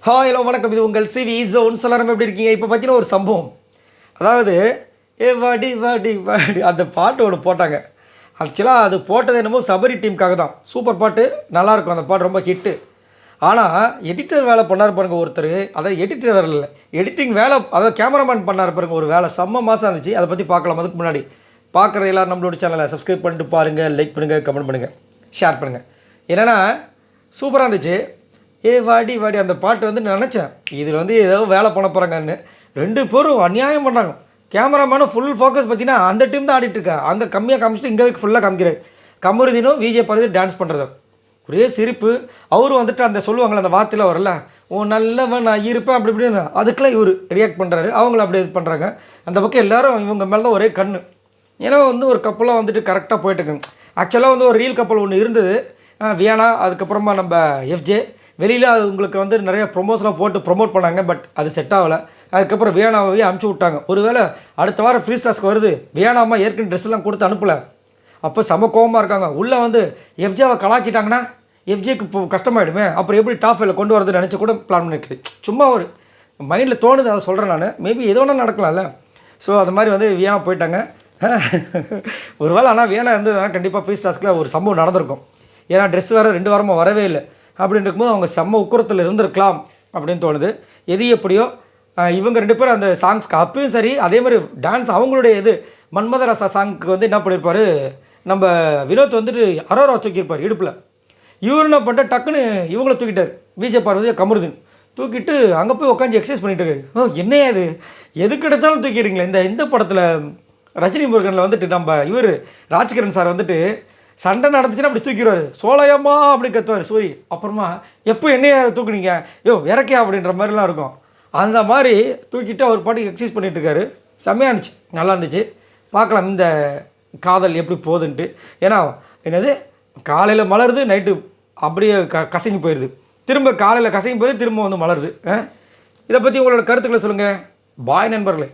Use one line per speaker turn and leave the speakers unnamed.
Hello வணக்கம். இது உங்கள் சிவி ஜோன். எல்லாரும் எப்படி இருக்கீங்க? இப்போ பார்த்தீங்கன்னா ஒரு சம்பவம். அதாவது வாடி வாடி வாடி அந்த பாட்டு ஒன்று போட்டாங்க. ஆக்சுவலாக அது போட்டது என்னமோ சபரி டீமுக்காக தான். சூப்பர் பாட்டு, நல்லாயிருக்கும். அந்த பாட்டு ரொம்ப ஹிட்டு. ஆனால் எடிட்டர் வேலை பண்ணார் பாருங்க ஒருத்தர். அதாவது எடிட்டர் வேலை இல்லை, எடிட்டிங் வேலை, அதாவது கேமராமேன் பண்ணார் பாருங்க ஒரு வேலை. செம்ம மாதம் இருந்துச்சு. அதை பற்றி பார்க்கலாம். அதுக்கு முன்னாடி பார்க்குற எல்லோரும் நம்மளோட சேனலை சப்ஸ்கிரைப் பண்ணிட்டு பாருங்கள், லைக் பண்ணுங்கள், கமெண்ட் பண்ணுங்கள், ஷேர் பண்ணுங்கள். என்னென்னா சூப்பராக இருந்துச்சு. வாடி வாடி அந்த பாட்டு வந்து நினச்சேன் இதில் வந்து ஏதோ வேலை பண்ண போகிறாங்கன்னு. ரெண்டு பேரும் அநியாயம் பண்ணுறாங்க. கேமராமேனும் ஃபுல் ஃபோக்கஸ் பார்த்தீங்கன்னா அந்த டீம் தான் ஆடிட்டுருக்கா. அங்கே கம்மியாக காமிச்சிட்டு இங்கே ஃபுல்லாக காமிக்கிறார். கமருதீனும் விஜய் பார்த்து டான்ஸ் பண்ணுறது ஒரே சிரிப்பு. அவரும் வந்துட்டு அந்த சொல்லுவாங்களே அந்த வார்த்தையில் வரல, ஓ நல்லவன் நான் இருப்பேன் அப்படி இப்படின்னு, அதுக்கெல்லாம் இவர் ரியாக்ட் பண்ணுறாரு. அவங்கள அப்படி இது பண்ணுறாங்க. அந்த பக்கம் எல்லோரும் இவங்க மேலே தான் ஒரே கண். ஏன்னா வந்து ஒரு கப்பலாக வந்துட்டு கரெக்டாக போயிட்டுருக்குங்க. ஆக்சுவலாக வந்து ஒரு ரீல் கப்பல் ஒன்று இருந்தது, வியானா, அதுக்கப்புறமா நம்ம எஃப்ஜே. வெளியில் அது உங்களுக்கு வந்து நிறைய ப்ரொமோஷனாக போட்டு ப்ரொமோட் பண்ணாங்க. பட் அது செட் ஆகலை. அதுக்கப்புறம் வியானாவே அனுப்பிச்சி விட்டாங்க. ஒருவேளை அடுத்த வாரம் ஃப்ரீ ஸ்டாஸ்க்கு வருது, வியானாமா ஏற்கனவே ட்ரெஸ்லாம் கொடுத்து அனுப்பலை. அப்போ செம கோவமாக இருக்காங்க. உள்ளே வந்து எஃப்ஜேவை கலாச்சிட்டாங்கன்னா எஃப்ஜேக்கு இப்போ கஷ்டமாயிடுமே, அப்புறம் எப்படி டாப் ஃபைவ்ல கொண்டு வரதுன்னு நினச்சி கூட பிளான் பண்ணிருக்கு. சும்மா ஒரு மைண்டில் தோணுது, அதை சொல்கிறேன் நான். மேபி எது வேணாலும் நடக்கலாம்ல. ஸோ அது மாதிரி வந்து வியானா போயிட்டாங்க. ஒரு வேளை ஆனால் வியானா இருந்ததுனா கண்டிப்பாக ஃப்ரீ ஸ்டாஸ்க்கில் ஒரு சம்பவம் நடந்திருக்கும். ஏன்னா ட்ரெஸ் வேறு 2 வாரமாக வரவே இல்லை. அப்படின்னு இருக்கும்போது அவங்க செம்ம உக்கரத்தில் இருந்திருக்கலாம் அப்படின்னு தோணுது. எது எப்படியோ இவங்க 2 பேரும் அந்த சாங்ஸ்க்கு அப்பயும் சரி, அதே மாதிரி டான்ஸ் அவங்களுடைய இது மன்மதராசா சாங்க்கு வந்து என்ன பண்ணியிருப்பார், நம்ம வினோத் வந்துட்டு அரோரா தூக்கியிருப்பார் இடுப்பில். இவர் என்ன பண்ணிட்டு டக்குன்னு இவங்கள தூக்கிட்டார். விஜய் பார்வதி கமருதீன் தூக்கிட்டு அங்கே போய் உட்காந்து எக்ஸசைஸ் பண்ணிட்டு இருக்காரு. என்னையா இது, எதுக்கு எடுத்தாலும் தூக்கிடுறீங்களே. இந்த படத்தில் ரஜினி முருகனில் வந்துட்டு நம்ம இவர் ராஜ்கிரண் சார் வந்துட்டு சண்டை நடந்துச்சுன்னா அப்படி தூக்கிடுவார். சோலையம்மா அப்படி கத்துவார் சூரி. அப்புறமா எப்போ என்னையா தூக்குனீங்க, வேறக்கையா அப்படின்ற மாதிரிலாம் இருக்கும். அந்த மாதிரி தூக்கிட்டு அவர் பாட்டுக்கு எக்ஸசைஸ் பண்ணிகிட்டு இருக்காரு. செம்மையாக இருந்துச்சு, நல்லா இருந்துச்சு. பார்க்கலாம் இந்த காதல் எப்படி போகுதுன்ட்டு. ஏன்னா என்னது, காலையில் மலருது, நைட்டு அப்படியே கசங்கி போயிடுது, திரும்ப காலையில் கசங்கி போயிடுது, திரும்ப வந்து மலருது. இதை பற்றி உங்களோட கருத்துக்களை சொல்லுங்கள். பாய் நண்பர்களே.